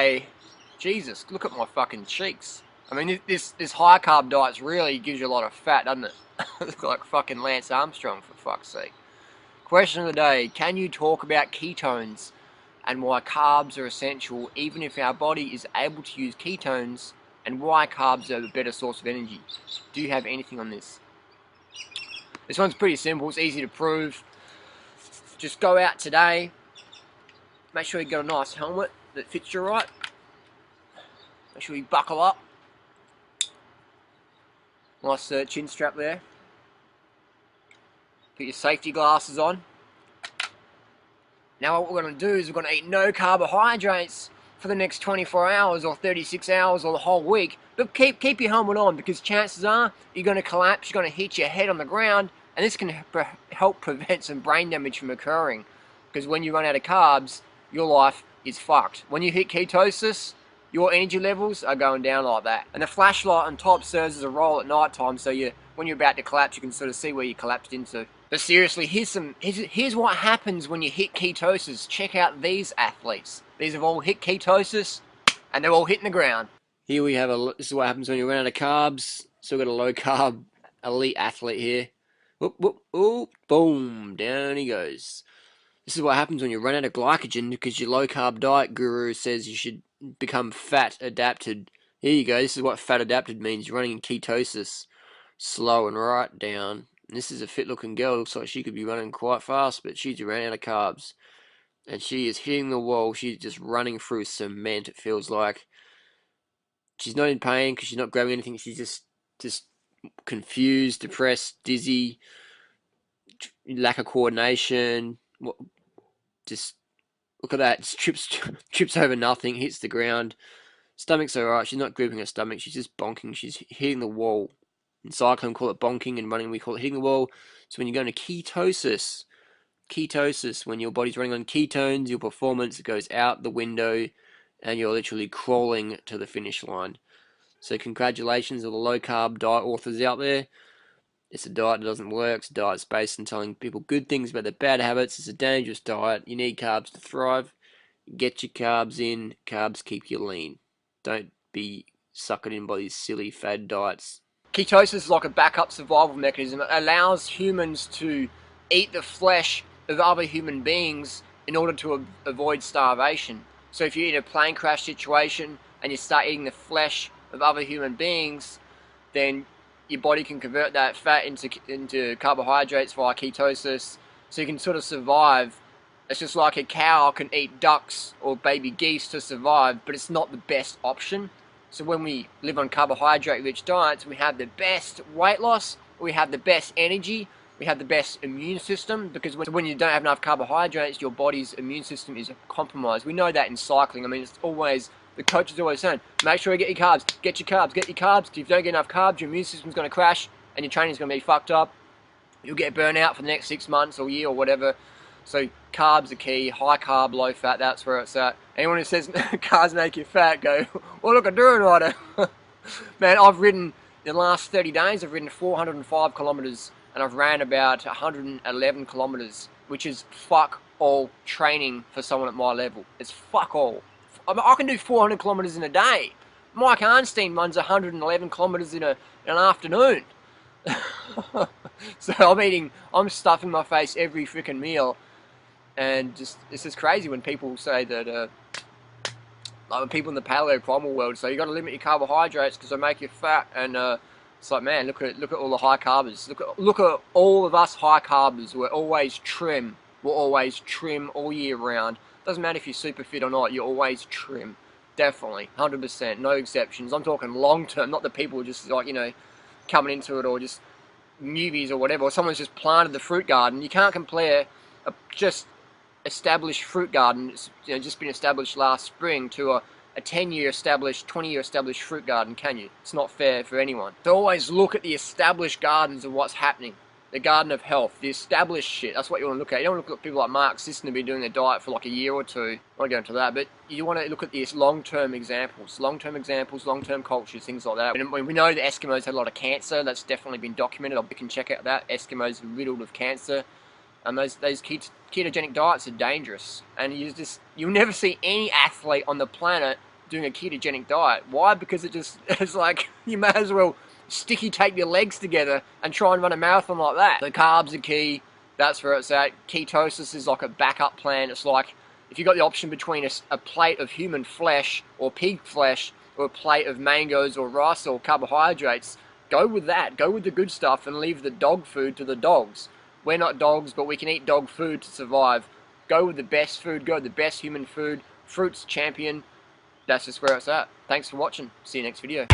day, Jesus, look at my fucking cheeks. I mean, this high carb diet really gives you a lot of fat, doesn't it? Look like fucking Lance Armstrong, for fuck's sake. Question of the day, can you talk about ketones and why carbs are essential even if our body is able to use ketones, and why carbs are the better source of energy? Do you have anything on this? This one's pretty simple, it's easy to prove. Just go out today, make sure you got a nice helmet that fits you right. Make sure you buckle up. Nice chin strap there. Put your safety glasses on. Now what we're going to do is we're going to eat no carbohydrates for the next 24 hours or 36 hours or the whole week. But keep your helmet on, because chances are you're going to collapse, you're going to hit your head on the ground, and this can help prevent some brain damage from occurring. Because when you run out of carbs, your life is fucked. When you hit ketosis, your energy levels are going down like that. And the flashlight on top serves as a role at night time, so when you're about to collapse, you can sort of see where you collapsed into. But seriously, here's what happens when you hit ketosis. Check out these athletes. These have all hit ketosis, and they're all hitting the ground. Here we have this is what happens when you run out of carbs. So we've got a low carb elite athlete here. Whoop, whoop, whoop, boom, down he goes. This is what happens when you run out of glycogen, because your low carb diet guru says you should become fat adapted. Here you go. This is what fat adapted means. You're running in ketosis, slow and right down. And this is a fit looking girl. Looks like she could be running quite fast, but she's ran out of carbs, and she is hitting the wall. She's just running through cement, it feels like. She's not in pain because she's not grabbing anything. She's just confused, depressed, dizzy, lack of coordination. Just look at that. Just trips over nothing, hits the ground. Stomach's alright. She's not gripping her stomach. She's just bonking. She's hitting the wall. In cycling, we call it bonking, and running, we call it hitting the wall. So when you go into ketosis, when your body's running on ketones, your performance goes out the window, and you're literally crawling to the finish line. So congratulations to the low carb diet authors out there. It's a diet that doesn't work. It's a diet based on telling people good things about their bad habits. It's a dangerous diet. You need carbs to thrive. Get your carbs in. Carbs keep you lean. Don't be suckered in by these silly fad diets. Ketosis is like a backup survival mechanism. It allows humans to eat the flesh of other human beings in order to avoid starvation. So if you're in a plane crash situation and you start eating the flesh of other human beings, then your body can convert that fat into carbohydrates via ketosis, so you can sort of survive. It's just like a cow can eat ducks or baby geese to survive, but it's not the best option. So when we live on carbohydrate-rich diets, we have the best weight loss, we have the best energy, we have the best immune system, because when you don't have enough carbohydrates, your body's immune system is compromised. We know that in cycling. I mean, it's always, the coach is always saying, make sure you get your carbs, get your carbs, get your carbs. If you don't get enough carbs, your immune system's going to crash, and your training's going to be fucked up. You'll get burnt out for the next 6 months or year or whatever. So carbs are key, high carb, low fat, that's where it's at. Anyone who says carbs make you fat, go, well, look, a Durian rider. Man, I've ridden, in the last 30 days, I've ridden 405 kilometers, and I've ran about 111 kilometers, which is fuck all training for someone at my level. It's fuck all. I mean, I can do 400 kilometers in a day. Mike Arnstein runs 111 kilometers in an afternoon. So I'm stuffing my face every freaking meal. And it's just crazy when people say that, like when people in the paleo primal world say you got to limit your carbohydrates because they make you fat, and it's like, man, look at all the high carbers. Look at all of us high carbers. We're always trim. We're always trim all year round. Doesn't matter if you're super fit or not. You're always trim. Definitely, 100%, no exceptions. I'm talking long term, not the people who just like coming into it, or just newbies or whatever. Or someone's just planted the fruit garden. You can't compare a just established fruit garden, it's just been established last spring, to a 10-year established, 20-year established fruit garden, can you? It's not fair for anyone. So always look at the established gardens of what's happening. The garden of health, the established shit, that's what you want to look at. You don't want to look at people like Mark Sisson who've been doing their diet for like a year or two. I won't go into that, but you want to look at these long-term examples, long-term cultures, things like that. And we know the Eskimos had a lot of cancer. That's definitely been documented. You can check out that. Eskimos are riddled with cancer. And those ketogenic diets are dangerous, and you'll never see any athlete on the planet doing a ketogenic diet. Why? Because it's like you may as well sticky tape your legs together and try and run a marathon like that. The carbs are key. That's where it's at. Ketosis is like a backup plan. It's like if you've got the option between a plate of human flesh or pig flesh or a plate of mangoes or rice or carbohydrates, go with that. Go with the good stuff and leave the dog food to the dogs. We're not dogs, but we can eat dog food to survive. Go with the best food. Go with the best human food. Fruit's champion. That's just where it's at. Thanks for watching. See you next video.